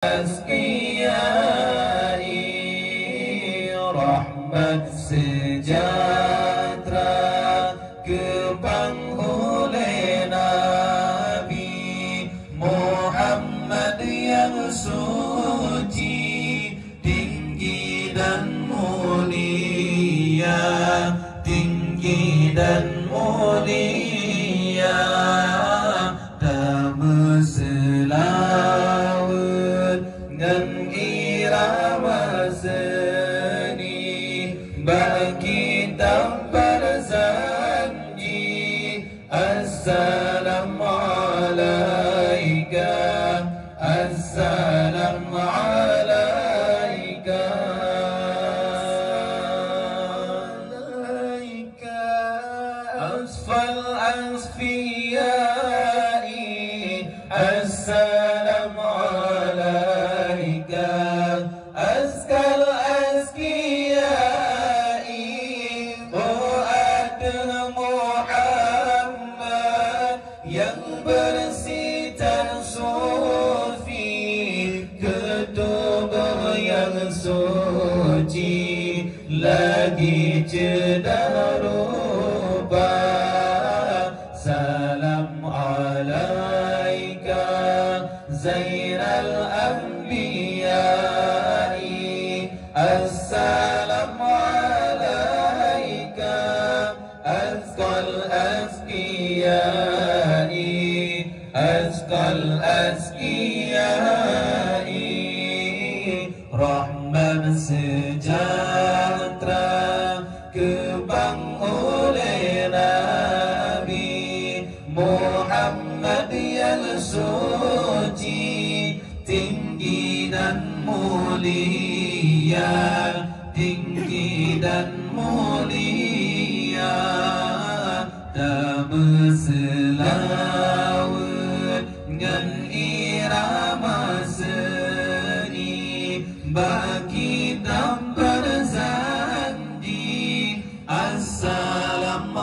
Azkiyai rahmat sejahtera ke penghulu Nabi Muhammad yang suci, tinggi dan mulia, tinggi dan mulia. Damai selawat dengan irama seni, bagi kita berjanji. Assalamu alaika, assalamu alaika, asfal asfiyai. Assalamu alaika, azkal azkiyai. Oh ada Muhammad yang bersih dan sufi, ketubuh yang suci, lagi cedar rupa. Salam alaika Zainal Anbiya'i. Assalamu alaika azkal azkiyai, azkal azkiyai. Rahmat sejahtera ke penghulu Nabi Muhammad yang suci, tinggi dan mulia, tinggi dan mulia. Damai selawat dengan irama seni, bagi kita berjanji. Assalamu